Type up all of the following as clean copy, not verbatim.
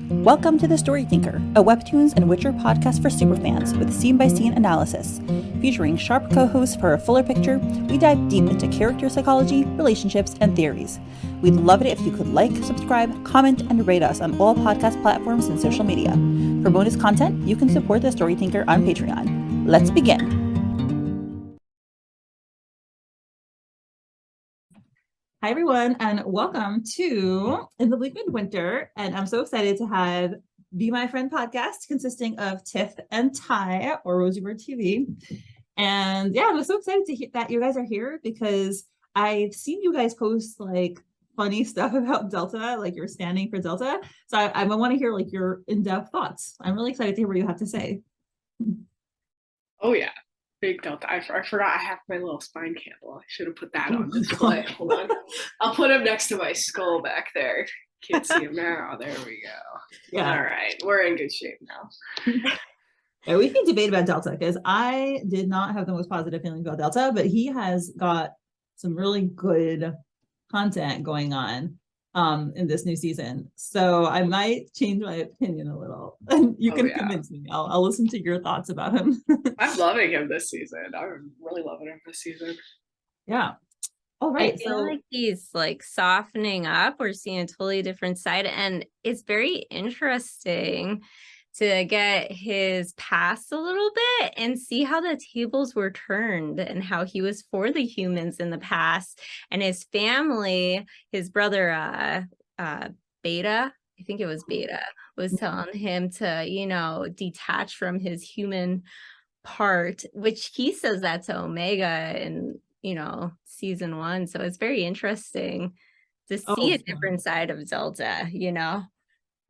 Welcome to The Story Tinker, a Webtoons and Witcher podcast for superfans with scene-by-scene analysis. Featuring sharp co-hosts for a fuller picture, we dive deep into character psychology, relationships, and theories. We'd love it if you could like, subscribe, comment, and rate us on all podcast platforms and social media. For bonus content, you can support The Story Tinker on Patreon. Let's begin. Hi, everyone, and welcome to In the Bleak Midwinter. And I'm so excited to have Be My Friend podcast consisting of Tiff and Ty, or Rosie Bird TV. And yeah, I'm so excited to hear that you guys are here because I've seen you guys post like funny stuff about Delta, like you're standing for Delta. So I want to hear like your in-depth thoughts. I'm really excited to hear what you have to say. Oh yeah. Big Delta. I forgot I have my little spine candle. I should have put that on display. Hold on. I'll put him next to my skull back there. Can't see him now. There we go. Yeah. All right. We're in good shape now. Yeah, we can debate about Delta because I did not have the most positive feelings about Delta, but he has got some really good content going on in this new season. So I might change my opinion a little. And you can convince me. I'll listen to your thoughts about him. I'm loving him this season. I'm really loving him this season. Yeah. All right. I feel like he's like softening up. We're seeing a totally different side. And it's very interesting to get his past a little bit and see how the tables were turned and how he was for the humans in the past, and his family, his brother Beta, I think it was Beta, was telling him to, you know, detach from his human part, which he says that to Omega in, you know, season 1. So it's very interesting to see a different side of Delta, you know.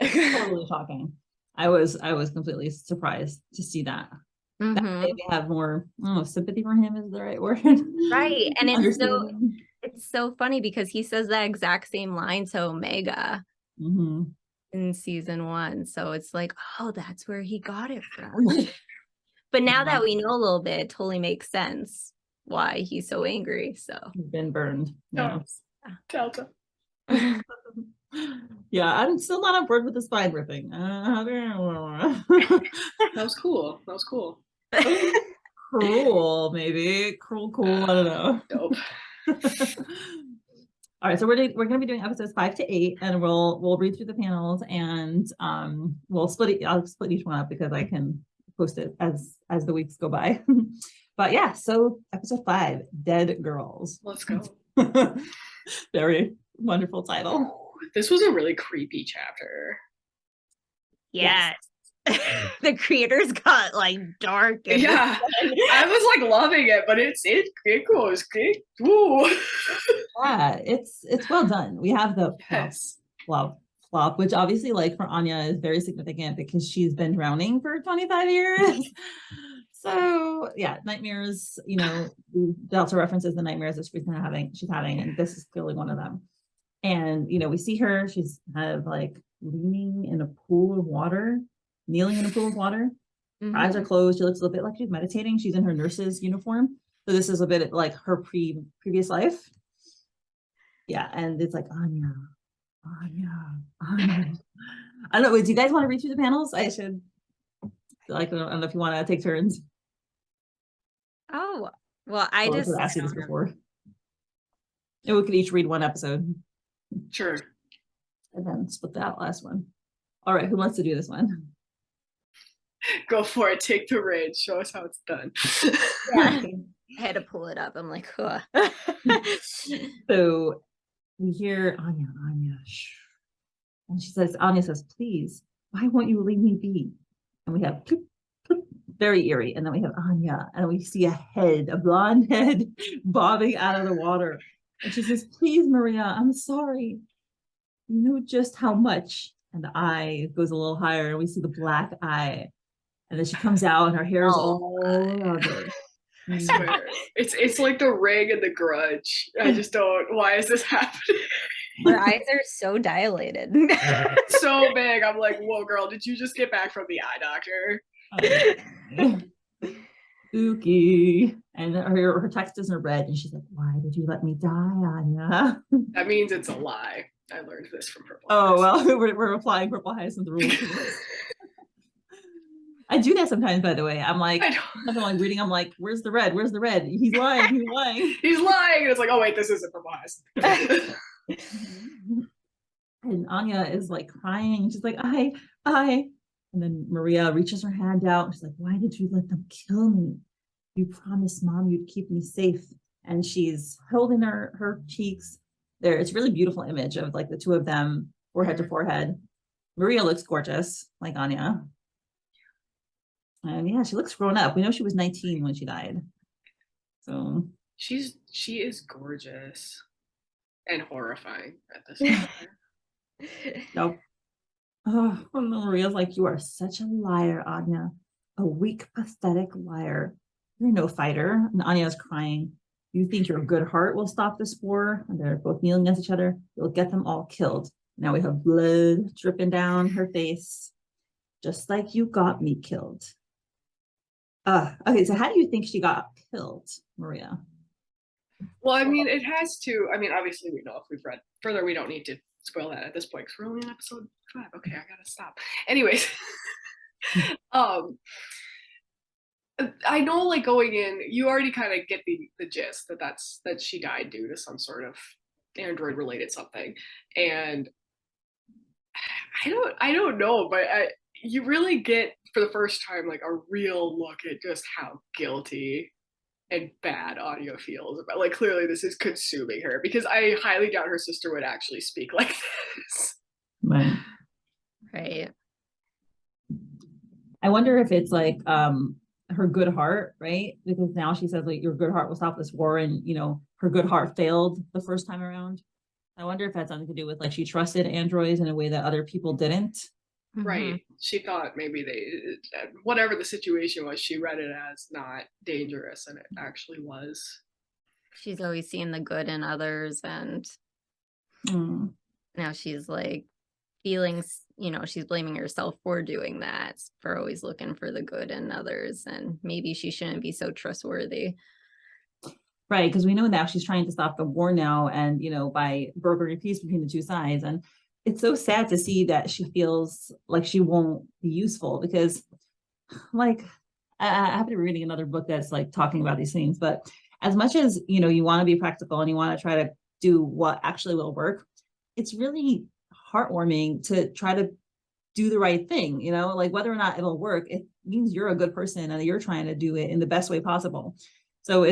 Totally shocking. I was completely surprised to see that. That made me have more sympathy for him is the right word. Right. And it's so funny because he says that exact same line to Omega in season 1. So it's like, oh, that's where he got it from. But now that we know a little bit, it totally makes sense why he's so angry. So he's been burned. Yeah. Delta. Yeah, I'm still not on board with the spine ripping. That was cool. That was cool. Cruel, maybe. Cruel, I don't know. Dope. All right, so we're gonna be doing episodes 5 to 8, and we'll read through the panels, and we'll split it. I'll split each one up because I can post it as the weeks go by. But yeah, so episode 5, Dead Girls. Let's go. Very wonderful title. This was a really creepy chapter. Yes. The creators got like dark. Yeah, I was like loving it, but it goes good. Ooh. Yeah, it's well done. We have the flop, which obviously like for Anya is very significant because she's been drowning for 25 years. So yeah, nightmares, you know, Delta references the nightmares that she's having, and this is clearly one of them. And, you know, we see her, she's kind of like leaning in a pool of water, kneeling in a pool of water. Her eyes are closed. She looks a little bit like she's meditating. She's in her nurse's uniform. So this is a bit like her previous life. Yeah. And it's like, Anya. I don't know. Do you guys want to read through the panels? I should, like, I don't know if you want to take turns. Oh, well, I just asked you this before. And we could each read one episode. Sure. And then split that last one. All right, who wants to do this one? Go for it. Take the reins. Show us how it's done. Yeah. I had to pull it up. I'm like, huh. So we hear Anya, shh. And Anya says, please, why won't you leave me be? And we have clip, clip, very eerie. And then we have Anya, and we see a blonde head bobbing out of the water. And she says, please, Maria, I'm sorry. You know just how much. And the eye goes a little higher, and we see the black eye. And then she comes out, and her hair is all over. I swear. It's like the Ring and the Grudge. I just don't. Why is this happening? Her eyes are so dilated. So big. I'm like, whoa, girl, did you just get back from the eye doctor? Spooky. And her text is in red, and she's like, why did you let me die, Anya? That means it's a lie. I learned this from Purple. Oh, well, we're applying 𝗵𝗶𝗶 rules. I do that sometimes, by the way. I'm like, I'm like reading, I'm like, where's the red? Where's the red? He's lying, he's lying. He's lying. And it's like, oh wait, this isn't 𝗵𝗶𝗶. And Anya is like crying. She's like, I. And then Maria reaches her hand out. She's like, why did you let them kill me? You promised Mom you'd keep me safe. And she's holding her cheeks there. It's a really beautiful image of like the two of them, forehead to forehead. Maria looks gorgeous, like Anya. And yeah, she looks grown up. We know she was 19 when she died. So she is gorgeous and horrifying at this point. Nope. Oh, Maria's like, you are such a liar, Anya. A weak, pathetic liar. You're no fighter. And Anya's crying. You think your good heart will stop this war? And they're both kneeling against each other. You'll get them all killed. Now we have blood dripping down her face. Just like you got me killed. Okay, so how do you think she got killed, Maria? Well, I mean, it has to. I mean, obviously, we know if we've read further, we don't need to spoil that at this point because we're only in episode 5. Okay, I gotta stop. Anyways, I know, like going in, you already kind of get the gist that she died due to some sort of android related something, and I don't know, but you really get for the first time like a real look at just how guilty and bad Anya feels about, like, clearly this is consuming her, because I highly doubt her sister would actually speak like this. Right. I wonder if it's like her good heart, right? Because now she says like your good heart will stop this war, and you know her good heart failed the first time around. I wonder if that's something to do with like she trusted androids in a way that other people didn't. Right. She thought maybe whatever the situation was, she read it as not dangerous, and it actually was. She's always seen the good in others, and now she's like feelings, you know, she's blaming herself for doing that, for always looking for the good in others, and maybe she shouldn't be so trustworthy. Right, because we know now she's trying to stop the war now, and you know, by brokering peace between the two sides. And it's so sad to see that she feels like she won't be useful, because like I have to be reading another book that's like talking about these things, but as much as you know you want to be practical and you want to try to do what actually will work, it's really heartwarming to try to do the right thing, you know, like whether or not it'll work, it means you're a good person and you're trying to do it in the best way possible. So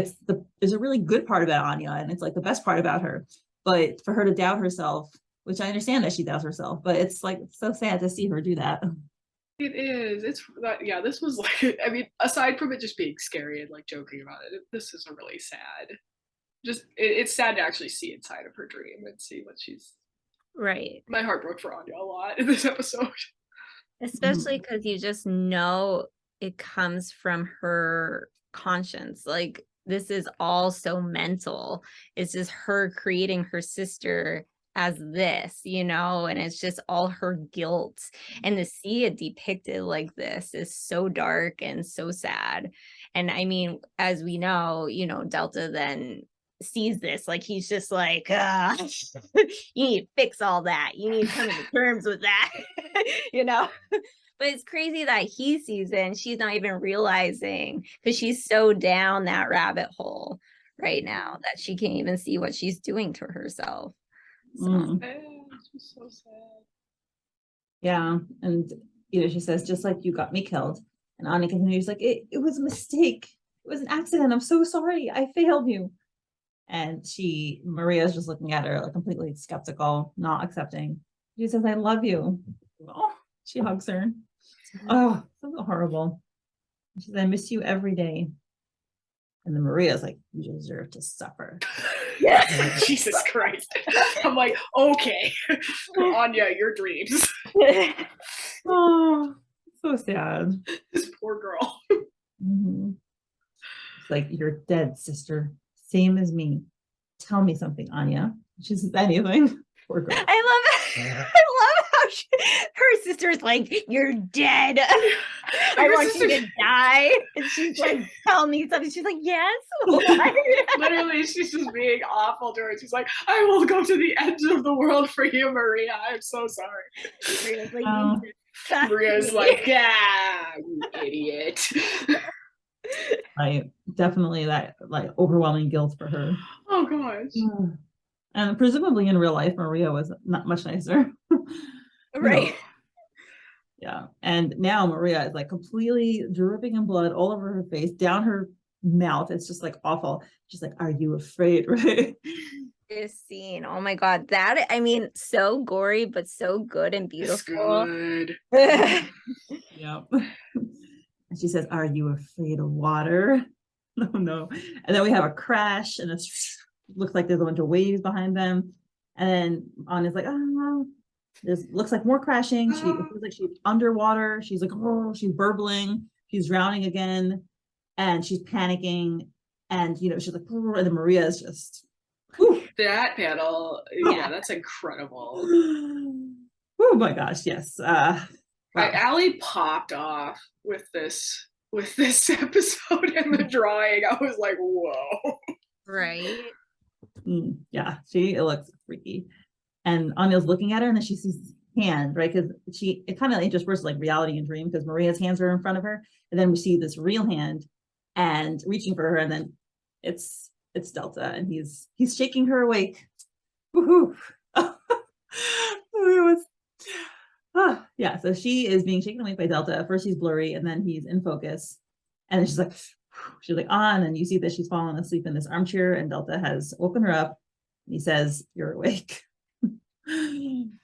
there's a really good part about Anya, and it's like the best part about her, but for her to doubt herself, which I understand that she doubts herself, but it's like so sad to see her do that. It is. It's yeah. This was like, I mean, aside from it just being scary and like joking about it, this is a really sad. Just it's sad to actually see inside of her dream and see what she's. Right. My heart broke for Anya a lot in this episode. Especially because you just know it comes from her conscience. Like this is all so mental. It's just her creating her sister as this, you know, and it's just all her guilt. And to see it depicted like this is so dark and so sad. And I mean, as we know, you know, Delta then sees this, like he's just like, you need to fix all that. You need to come to terms with that, you know. But it's crazy that he sees it and she's not even realizing, because she's so down that rabbit hole right now that she can't even see what she's doing to herself. So. It's so sad. Yeah, and you know, she says, just like you got me killed. And Anya continues like, it was a mistake. It was an accident. I'm so sorry. I failed you. And Maria's just looking at her like completely skeptical, not accepting. She says, I love you. Oh, she hugs her. Oh, so horrible. She says, I miss you every day. And then Maria's like, you deserve to suffer. Yeah. Jesus Christ. I'm like, okay, Anya, your dreams. Oh, so sad. This poor girl. It's like, you're dead, sister. Same as me. Tell me something, Anya. She says anything. Poor girl. I love how her sister's like, you're dead. I Her want you sister- to die. And she's like, tell me something. She's like, yes. What? Literally, she's just being awful to her. She's like, I will go to the ends of the world for you, Maria. I'm so sorry. Maria's like, Oh. Maria's like, yeah, you idiot. Like definitely that like overwhelming guilt for her. Oh gosh. And presumably in real life, Maria was not much nicer. right. Yeah. And now Maria is like completely dripping in blood all over her face, down her mouth. It's just like awful. She's like, are you afraid? Right? This scene, oh my god, that I mean, so gory, but so good and It's beautiful. good. Yeah. And she says, are you afraid of water? No, no. And then we have a crash and it looks like there's a bunch of waves behind them. And then Anya's like, oh, there's looks like more crashing. She feels like she's underwater. She's like, oh, she's burbling. She's drowning again. And she's panicking. And, you know, she's like, oh, and then Maria is just, whew. That panel, yeah, that's incredible. Oh my gosh, yes. Wow. Allie popped off with this episode and the drawing. I was like, whoa. Right. Yeah, it looks freaky. And Anya's looking at her and then she sees his hand, right? Because it kind of intersperses like reality and dream because Maria's hands are in front of her. And then we see this real hand and reaching for her. And then it's Delta and he's shaking her awake. Woohoo. Yeah, so she is being shaken awake by Delta. At first he's blurry and then he's in focus. And then she's like on, and you see that she's fallen asleep in this armchair and Delta has woken her up. And he says, you're awake.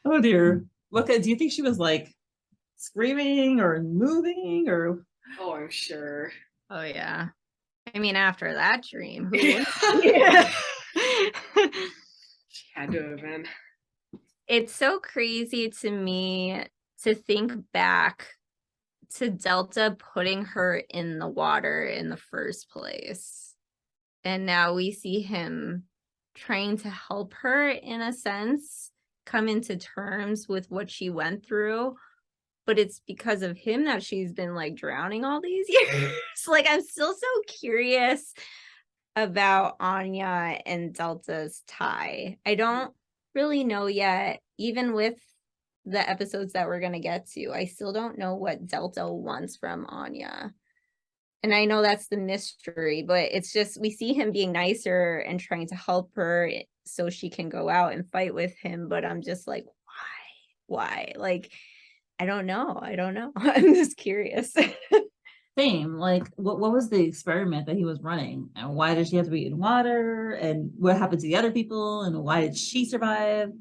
Oh dear. What do you think she was like screaming or moving or? Oh, I'm sure. Oh yeah. I mean, after that dream, who Yeah. yeah. She had to have been. It's so crazy to me to think back to Delta putting her in the water in the first place. And now we see him trying to help her, in a sense, come into terms with what she went through. But it's because of him that she's been like drowning all these years. Like, I'm still so curious about Anya and Delta's tie. I don't really know yet, even with the episodes that we're going to get to. I still don't know what Delta wants from Anya. And I know that's the mystery, but it's just we see him being nicer and trying to help her so she can go out and fight with him. But I'm just like, why? Like, I don't know. I'm just curious. Same. Like, what was the experiment that he was running? And why did she have to be in water? And what happened to the other people? And why did she survive?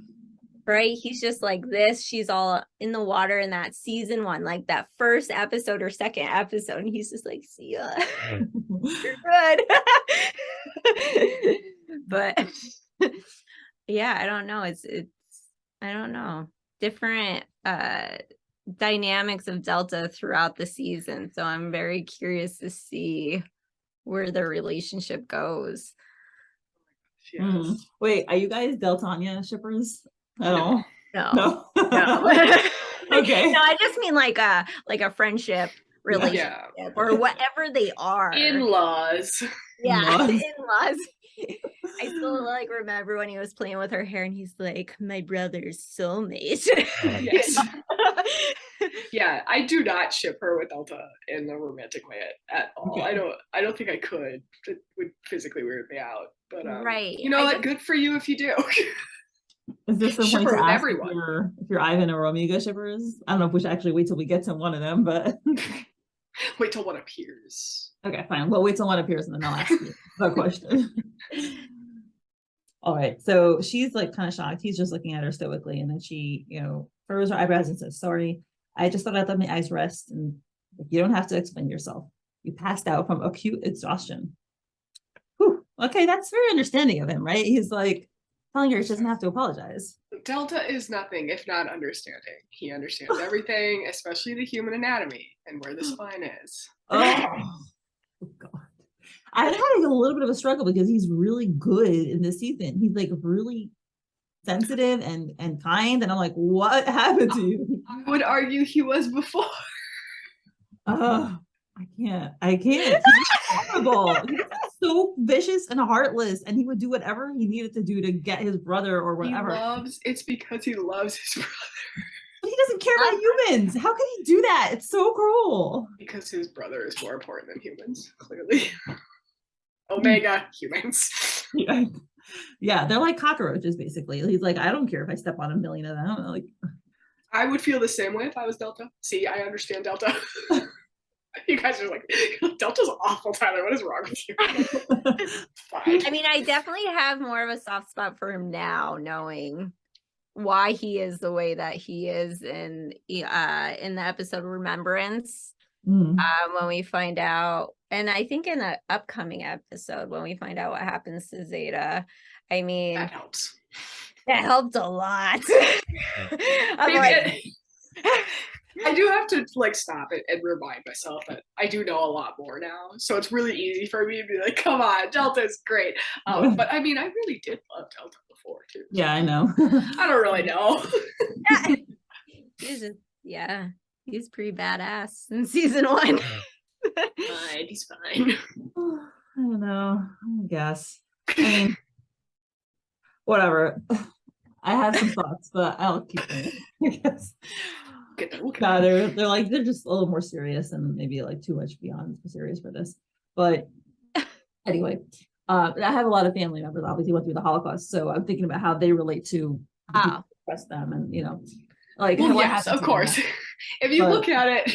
Right? He's just like this. She's all in the water in that season 1, like that first episode or second episode. And he's just like, see ya. You're good. But yeah, I don't know. It's I don't know. Different dynamics of Delta throughout the season. So I'm very curious to see where their relationship goes. Yes. Wait, are you guys Delta Anya shippers? No. No. Okay. No, I just mean like a friendship relationship or whatever they are. In-laws. Yeah, In-laws. in-laws. I still like remember when he was playing with her hair and he's like, my brother's soulmate. Yes. Yeah, I do not ship her with Delta in a romantic way at all. Okay. I don't think I could. It would physically weird me out. But right. you know what? Good for you if you do. Is this the Ship point her to with ask everyone. if you're Ivan or Romeo shippers? I don't know if we should actually wait till we get to one of them, but Wait till one appears. okay, fine. We'll wait till one appears and then I'll ask you the question. All right. So she's like kind of shocked. He's just looking at her stoically, and then she, furrows her eyebrows and says, sorry, I just thought I'd let my eyes rest, and you don't have to explain yourself. You passed out from acute exhaustion. Whew. Okay, that's very understanding of him, right? He's like telling her she doesn't have to apologize. Delta is nothing if not understanding. He understands everything, especially the human anatomy and where the spine is. Oh, God. I had a little bit of a struggle because he's really good in this season. He's like really sensitive and kind. And I'm like, what happened to you? I would argue he was before. Oh, I can't. He's horrible. He's so vicious and heartless, and he would do whatever he needed to do to get his brother or whatever. It's because he loves his brother. But he doesn't care about humans. How can he do that? It's so cruel. Because his brother is more important than humans, clearly. Omega humans. Yeah, they're like cockroaches, basically. He's like, I don't care if I step on a million of them. Like, I would feel the same way if I was Delta. See, I understand Delta. You guys are like, Delta's awful, Tyler. What is wrong with you? Fine. I mean, I definitely have more of a soft spot for him now, knowing why he is the way that he is in the episode Remembrance. When we find out, and I think in the upcoming episode, when we find out what happens to Zeta, I mean, that helps. That helped a lot. I do have to like stop it and remind myself that I do know a lot more now. So it's really easy for me to be like, come on, Delta's great. But I mean, I really did love Delta before too. Yeah, I know. I don't really know. He's pretty badass in season 1. Fine, he's fine. I don't know. I guess. I mean, whatever. I have some thoughts, but I'll keep them. I guess. No, they're just a little more serious and maybe like too much beyond serious for this. But anyway, I have a lot of family members obviously went through the Holocaust, so I'm thinking about how they relate to trust them, and like yes, of course. If you look at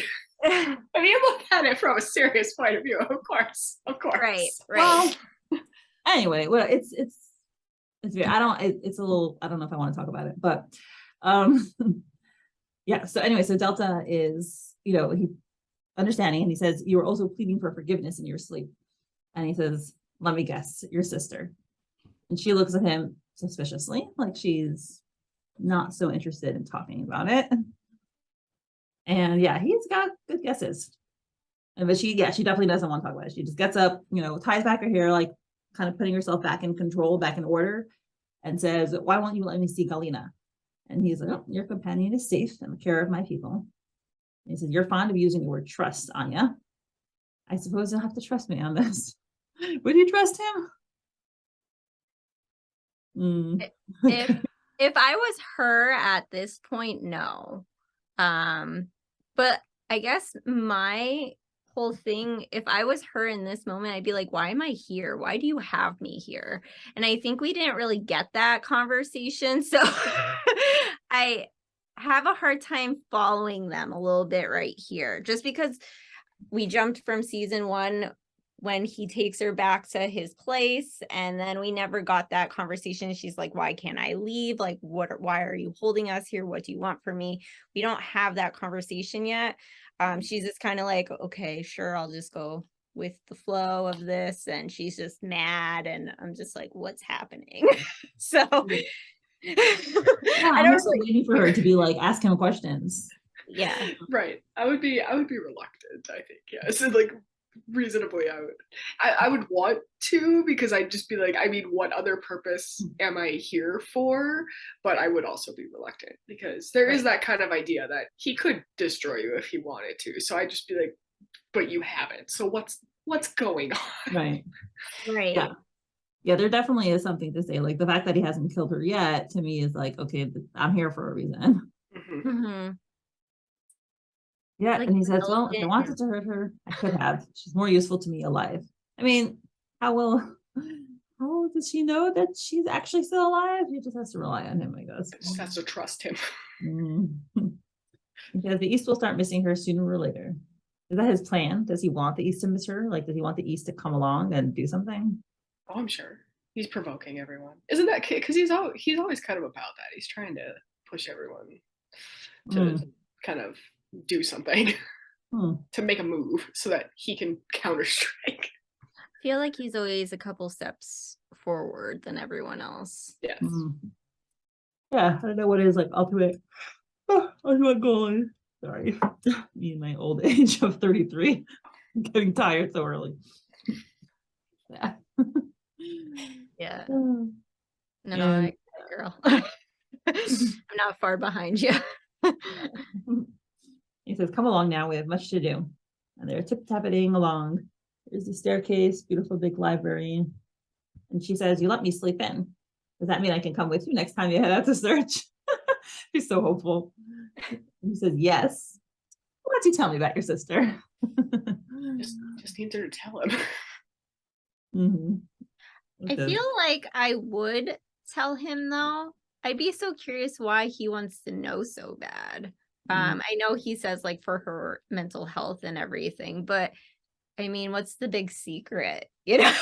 it from a serious point of view, of course. Right. Well, anyway, well, it's very, it's a little, I don't know if I want to talk about it, but yeah. So anyway, so Delta is, he understanding, and he says, you were also pleading for forgiveness in your sleep. And he says, let me guess, your sister. And she looks at him suspiciously, like she's not so interested in talking about it. And yeah, he's got good guesses. But she definitely doesn't want to talk about it. She just gets up, ties back her hair, like kind of putting herself back in control, back in order, and says, why won't you let me see Galina? And he's like, oh, your companion is safe in the care of my people. And he says, you're fond of using the word trust, Anya. I suppose you'll have to trust me on this. Would you trust him? If I was her at this point, no. But I guess my whole thing, if I was her in this moment, I'd be like, why am I here? Why do you have me here? And I think we didn't really get that conversation. So I have a hard time following them a little bit right here, just because we jumped from season 1 when he takes her back to his place, and then we never got that conversation. She's like, why can't I leave? Like, why are you holding us here? What do you want from me? We don't have that conversation yet. She's just kind of like, okay, sure, I'll just go with the flow of this. And she's just mad. And I'm just like, what's happening? So yeah, I'm also waiting for her to be like, ask him questions. Yeah. Right. I would be reluctant, I think. Yeah. So like reasonably I would want to, because I'd just be like, I mean, what other purpose am I here for? But I would also be reluctant, because there is that kind of idea that he could destroy you if he wanted to. So I'd just be like, but you haven't. So what's going on? Right. Yeah, there definitely is something to say. Like the fact that he hasn't killed her yet, to me, is like, okay, I'm here for a reason. Yeah, like, and he says, well, if I wanted to hurt her, I could have. She's more useful to me alive. I mean, how does she know that she's actually still alive? He just has to rely on him, I guess. Just has to trust him. Because the East will start missing her sooner or later. Is that his plan? Does he want the East to miss her? Like, does he want the East to come along and do something? Oh, I'm sure. He's provoking everyone. Isn't that kid? Because he's always kind of about that. He's trying to push everyone to kind of do something, to make a move so that he can counter strike. I feel like he's always a couple steps forward than everyone else. Yes. Yeah, I don't know what his like ultimate goal is. Sorry, me in my old age of 33, I'm getting tired so early. Yeah. Yeah. No, girl. I'm not far behind you. He says, come along now, we have much to do. And they're tip-tapping along. There's the staircase, beautiful big library. And she says, you let me sleep in. Does that mean I can come with you next time you head out to search? She's so hopeful. And he says, yes. Why don't you tell me about your sister? Just need her to tell him. I feel like I would tell him though. I'd be so curious why he wants to know so bad. I know he says like for her mental health and everything, but I mean, what's the big secret, you know,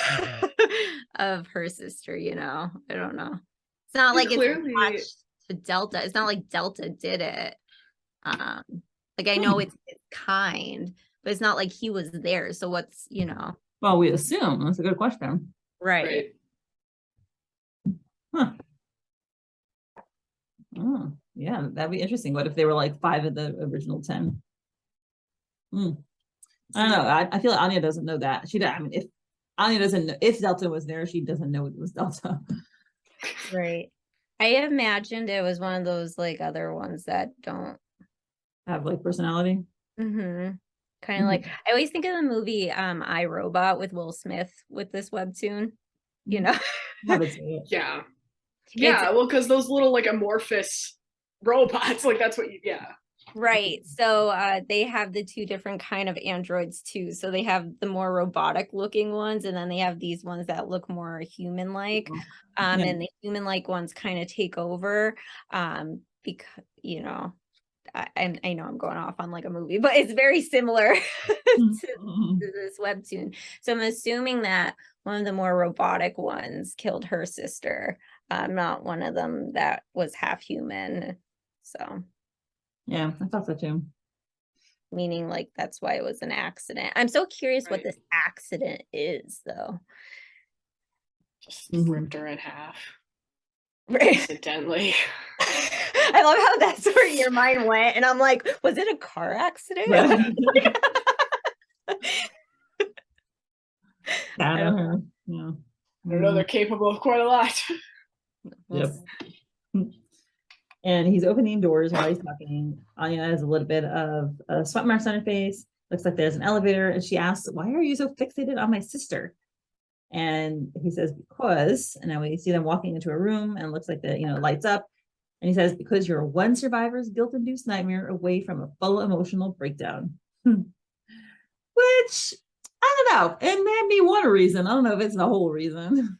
of her sister, you know? I don't know. It's not like Clearly, it's to Delta. It's not like Delta did it. Like I know it's kind, but it's not like he was there. So what's, you know? Well, we assume. That's a good question. Right. Huh. Oh, yeah, that'd be interesting. What if they were like 5 of the original 10? I don't know. I feel like Anya doesn't know that. I mean, if Anya doesn't know, if Delta was there, she doesn't know it was Delta. Right. I imagined it was one of those like other ones that don't have like personality. Kind of like, I always think of the movie I, Robot with Will Smith with this webtoon, you know? Yeah. Yeah, well, because those little like amorphous robots, like that's what you, Right. So they have the 2 different kind of androids too. So they have the more robotic looking ones, and then they have these ones that look more human-like. And the human-like ones kind of take over because, you know, I know I'm going off on like a movie, but it's very similar to this webtoon. So I'm assuming that one of the more robotic ones killed her sister, not one of them that was half human. So yeah, I thought so too. Meaning like that's why it was an accident. I'm so curious what this accident is though. Just ripped her in half. Right. Accidentally. I love how that's where your mind went. And I'm like, was it a car accident? Yeah. I don't know, they're capable of quite a lot. Yep. And he's opening doors while he's talking. Anya has a little bit of a sweat marks on her face. Looks like there's an elevator. And she asks, why are you so fixated on my sister? And he says, because, and then we see them walking into a room and it looks like the, lights up. And he says, because you're one survivor's guilt-induced nightmare away from a full emotional breakdown. Which, I don't know. It may be one reason. I don't know if it's the whole reason.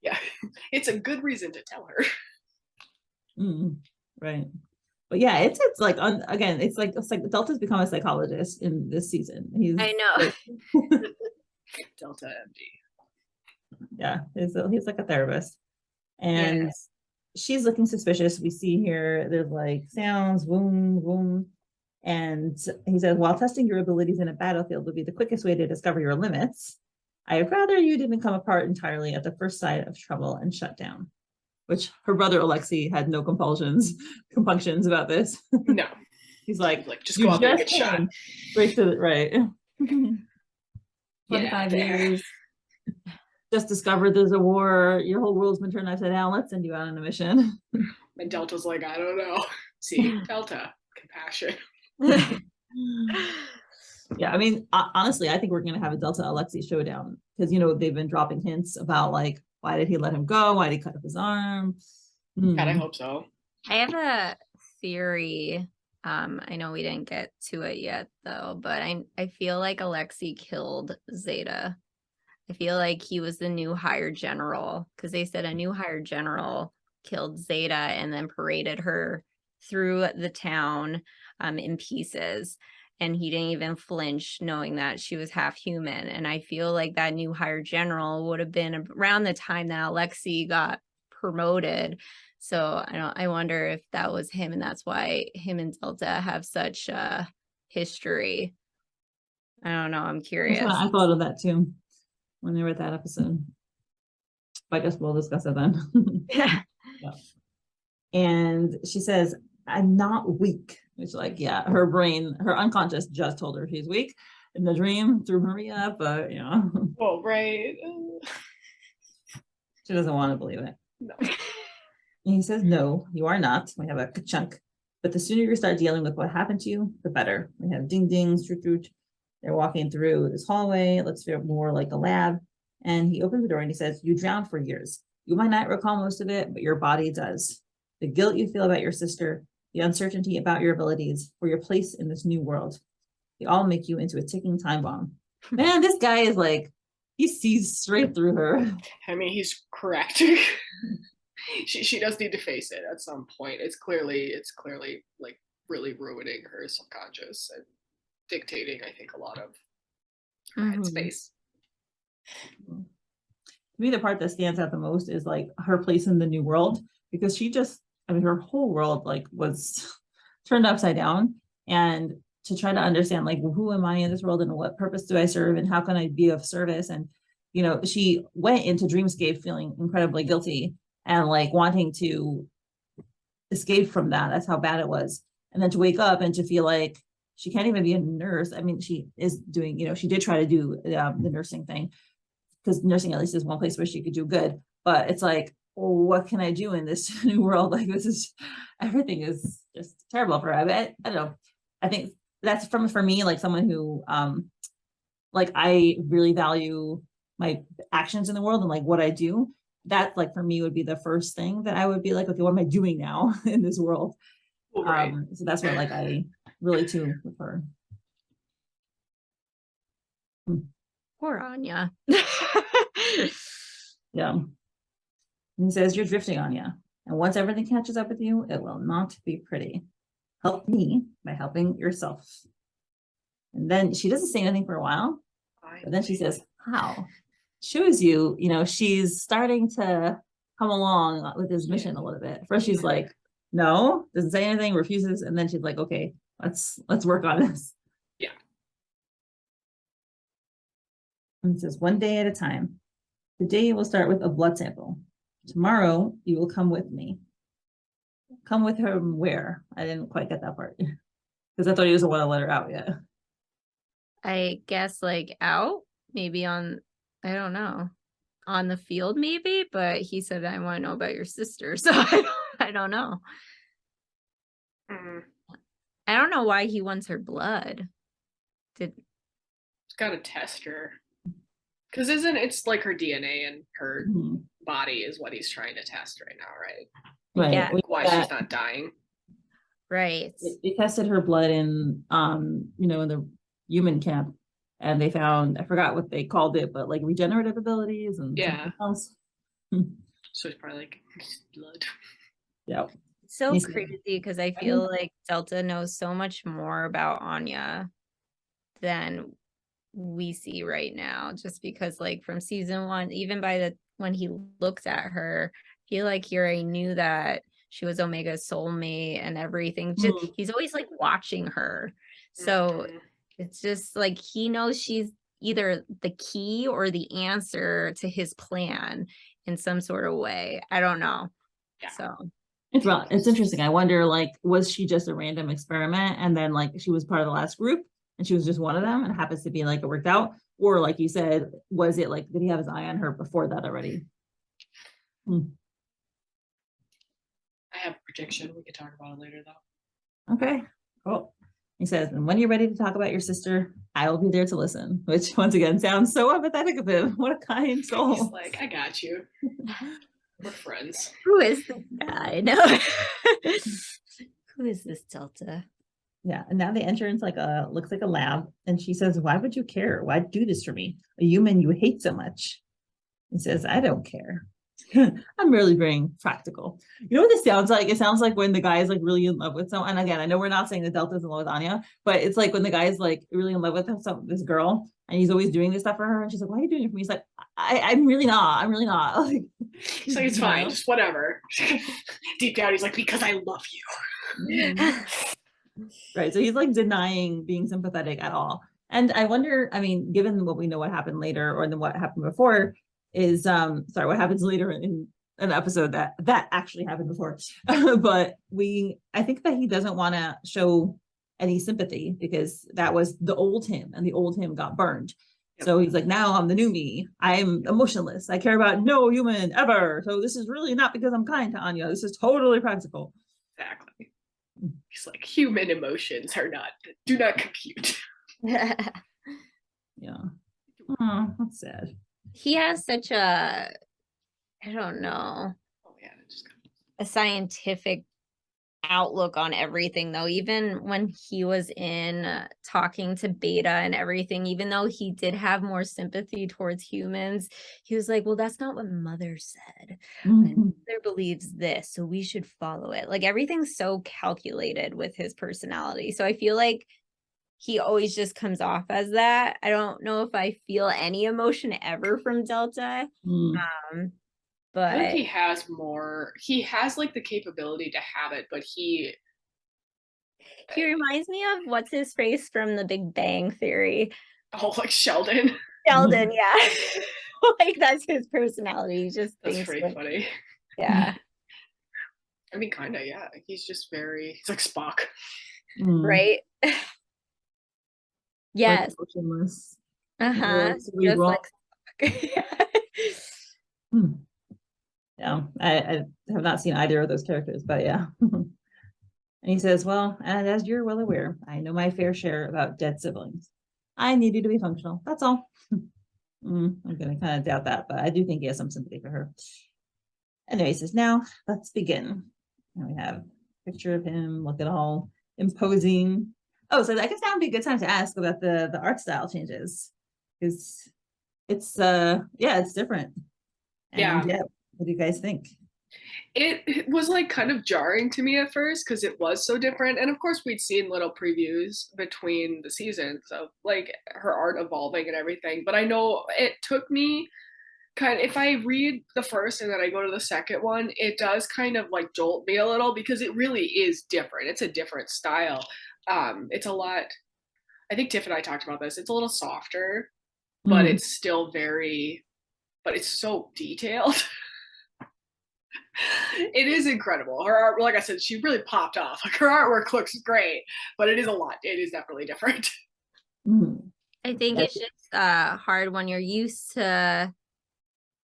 Yeah, it's a good reason to tell her. Right. But yeah, it's like, again, it's like Delta's become a psychologist in this season. I know. Delta MD. Yeah, he's like a therapist. And she's looking suspicious. We see here, there's like sounds, boom, boom. And he says, while testing your abilities in a battlefield would be the quickest way to discover your limits, I'd rather you didn't come apart entirely at the first sight of trouble and shut down. Which her brother 𝗪𝗁𝗍 had no compunctions about this. No. He's like just go out there and get shot. Right to the right. 25 years. Just discovered there's a war. Your whole world's been turned upside down. Let's send you out on a mission. And Delta's like, I don't know. See, Delta, compassion. Yeah, I mean, honestly, I think we're going to have a Delta 𝗪𝗁𝗍 showdown because, they've been dropping hints about like, why did he let him go? Why did he cut up his arm? God, I hope so. I have a theory. I know we didn't get to it yet though, but I feel like 𝗪𝗁𝗍 killed Zeta. I feel like he was the new higher general because they said a new higher general killed Zeta and then paraded her through the town in pieces. And he didn't even flinch knowing that she was half human. And I feel like that new higher general would have been around the time that 𝗪𝗁𝗍 got promoted. So I wonder if that was him and that's why him and Delta have such a history. I don't know. I'm curious. I thought of that too when they read that episode. But I guess we'll discuss it then. Yeah. And she says, I'm not weak. Which her brain, her unconscious just told her she's weak in the dream through Maria, but Well, right. She doesn't want to believe it. No. And he says, no, you are not. We have a ka-chunk. But the sooner you start dealing with what happened to you, the better. We have ding dings, troot troot. They're walking through this hallway. It looks more like a lab. And he opens the door and he says, you drowned for years. You might not recall most of it, but your body does. The guilt you feel about your sister, the uncertainty about your abilities, for your place in this new world. They all make you into a ticking time bomb. Man, this guy is like, he sees straight through her. I mean, he's correct. She does need to face it at some point. It's clearly like really ruining her subconscious and dictating, I think, a lot of her headspace. To me, the part that stands out the most is like her place in the new world, because she just, I mean, her whole world like was turned upside down, and to try to understand like, well, who am I in this world and what purpose do I serve and how can I be of service? And, you know, she went into Dreamscape feeling incredibly guilty and like wanting to escape from that. That's how bad it was. And then to wake up and to feel like she can't even be a nurse. I mean, she is doing, you know, she did try to do the nursing thing, because nursing at least is one place where she could do good. But it's like, well, what can I do in this new world? Like, this is, everything is just terrible for her. I don't know. I think that's for me, like someone who, like, I really value my actions in the world and like what I do. That, like, for me would be the first thing that I would be like, okay, what am I doing now in this world? Right. So that's what, like, I really too with her. Poor Anya. Yeah. And he says, you're drifting, Anya. And once everything catches up with you, it will not be pretty. Help me by helping yourself. And then she doesn't say anything for a while, but then she says, how? Shows you, you know, she's starting to come along with his mission a little bit. First, she's like, no, doesn't say anything, refuses. And then she's like, okay, let's work on this. Yeah. And it says, one day at a time. Today will start with a blood sample. Tomorrow you will come with me. Come with her where? I didn't quite get that part because I thought he doesn't want to let her out yet. I guess like out, maybe on, I don't know, on the field maybe, but he said, I want to know about your sister. So I don't know. I don't know why he wants her blood. He's got to test her. Because it's like her DNA and her body is what he's trying to test right now, right? Right. Yeah. Like why she's not dying. Right. They tested her blood in, you know, in the human camp, and they found, I forgot what they called it, but like regenerative abilities and something else. So it's probably like blood. Yeah. So crazy because I feel like Delta knows so much more about Anya than we see right now, just because like from season 1, even when he looked at her, I feel like he already knew that she was Omega's soulmate and everything. Just he's always like watching her, so it's just like he knows she's either the key or the answer to his plan in some sort of way. I don't know. So it's interesting. I wonder, like, was she just a random experiment and then like she was part of the last group and she was just one of them and it happens to be like it worked out? Or like you said, was it like, did he have his eye on her before that already? I have a prediction. We could talk about it later though. Okay, cool. He says, and when you're ready to talk about your sister, I will be there to listen, which once again sounds so empathetic of him. What a kind soul. He's like, I got you. We're friends. Who is this guy? No. Who is this Delta? Yeah, and now they enter into like looks like a lab, and she says, why would you care? Why do this for me? A human you hate so much. He says, I don't care. I'm really being practical. You know what this sounds like? It sounds like when the guy is like really in love with someone. And again, I know we're not saying that Delta's in love with Anya, but it's like when the guy is like really in love with this girl and he's always doing this stuff for her. And she's like, why are you doing it for me? He's like, I'm really not. I'm really not. Like, he's like, it's fine, just whatever. Deep down, he's like, because I love you. Right. So he's like denying being sympathetic at all. And I wonder, I mean, given what we know what happened later or than what happened before, is sorry, what happens later in an episode that actually happened before. But I think that he doesn't want to show any sympathy because that was the old him and the old him got burned. So he's like, now I'm the new me. I'm emotionless. I care about no human ever. So this is really not because I'm kind to Anya. This is totally practical. Exactly. He's like, human emotions do not compute. Yeah. Oh, that's sad. He has such a, I don't know, Oh yeah, it just a scientific outlook on everything though. Even when he was in talking to Beta and everything, even though he did have more sympathy towards humans, he was like, well, that's not what Mother said. Mother believes this, so we should follow it. Like everything's so calculated with his personality. So I feel like he always just comes off as that. I don't know if I feel any emotion ever from Delta. But I think he has like the capability to have it, but he reminds me of what's his face from the Big Bang Theory. Oh, like Sheldon. Sheldon, yeah. Like that's his personality. He just That's thinks pretty funny. Yeah. I mean, kind of, yeah. He's like Spock. Right? Yes. Like emotionless. Just like Yeah, I have not seen either of those characters, but yeah. And he says, well, and as you're well aware, I know my fair share about dead siblings. I need you to be functional. That's all. I'm going to kind of doubt that, but I do think he has some sympathy for her. Anyway, he says, now let's begin. And we have a picture of him, look at all imposing. Oh, so I guess that would be a good time to ask about the art style changes. Because it's it's different. And yeah, what do you guys think? It was like kind of jarring to me at first because it was so different. And of course we'd seen little previews between the seasons of like her art evolving and everything. But I know it took me if I read the first and then I go to the second one, it does kind of like jolt me a little because it really is different. It's a different style. It's a lot, I think Tiff and I talked about this. It's a little softer, but it's still but it's so detailed. It is incredible. Her art, like I said, she really popped off. Like her artwork looks great, but it is a lot. It is definitely different. I think it's just hard when you're used to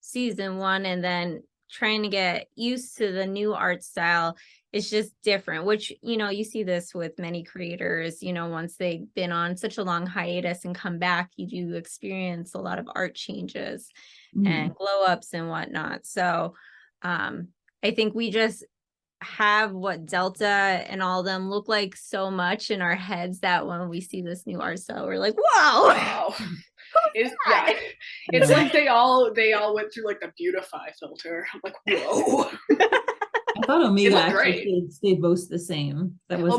season one and then trying to get used to the new art style. It's just different, which, you see this with many creators, once they've been on such a long hiatus and come back, you do experience a lot of art changes and glow ups and whatnot. So I think we just have what Delta and all of them look like so much in our heads that when we see this new art style, we're like, whoa. Wow. It's like they all went through like the 𝗵𝗶𝗹𝗄 filter. I'm like, whoa. I thought Omega actually stayed most the same. That was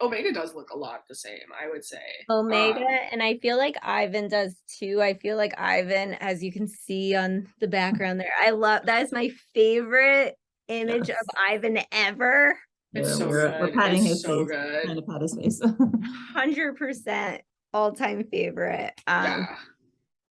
Omega does look a lot the same, I would say. Omega, and I feel like Ivan does too. I feel like Ivan, as you can see on the background there, that is my favorite image of Ivan ever. It's so we're good. patting his so face. Good. Trying to pat his face. 100% all-time favorite.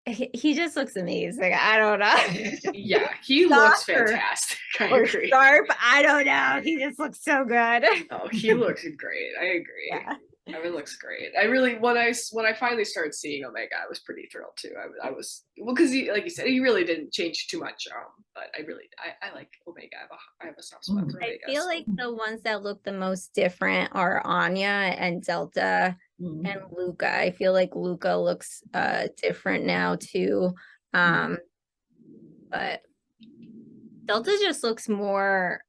He just looks amazing. I don't know. Yeah, he looks fantastic. Or sharp. I don't know. He just looks so good. Oh, he looks great. I agree. Yeah. Ivan looks great. I really, when I finally started seeing Omega, I was pretty thrilled too. I was, well, because like you said, he really didn't change too much. But I like Omega. I have a soft spot for Omega. I feel like the ones that look the most different are Anya and Delta and Luca. I feel like Luca looks different now too. But Delta just looks more,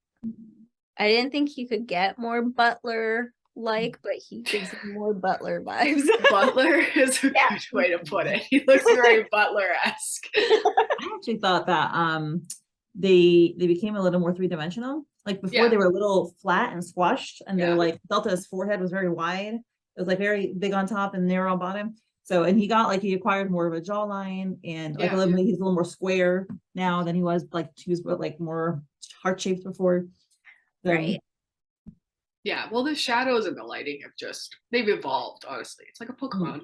I didn't think he could get more Butler but he gives me more Butler vibes. Butler is a good way to put it. He looks very Butler-esque. I actually thought that they became a little more three-dimensional. Like before they were a little flat and squashed, and they're like Delta's forehead was very wide. It was like very big on top and narrow on bottom. So, and he acquired more of a jawline and like he's a little more square now than he was like more heart-shaped before. So, right. Yeah, well, the shadows and the lighting they've evolved, honestly. It's like a Pokemon.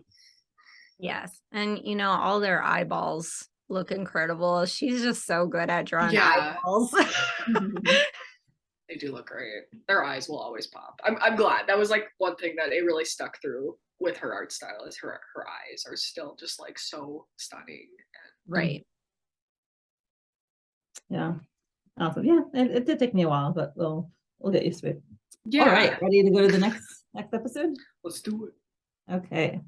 Yes. And, all their eyeballs look incredible. She's just so good at drawing eyeballs. They do look great. Their eyes will always pop. I'm glad. That was like one thing that it really stuck through with her art style is her eyes are still just like so stunning. Right. Yeah. Awesome. Yeah. It did take me a while, but we'll get used to it. Yeah. All right. Ready to go to the next episode? Let's do it. Okay.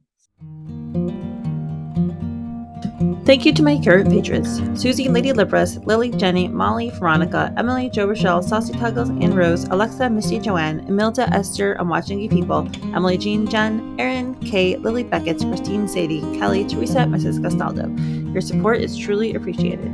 Thank you to my current patrons: Suzie, LadyLibris, Lily, Jenny, Molly, Veronica, Emily, Jo, Rochelle, Saucy, Tuggles, Anne Rose, Alexa, Misty, Joanne, Emilia, Esther, I'm Watching You People, Emily, Jean, Jen, Erin, Kay, Lily, Beckett, Christine, Sadie, Kelly, Teresa, Mrs. Castaldo. Your support is truly appreciated.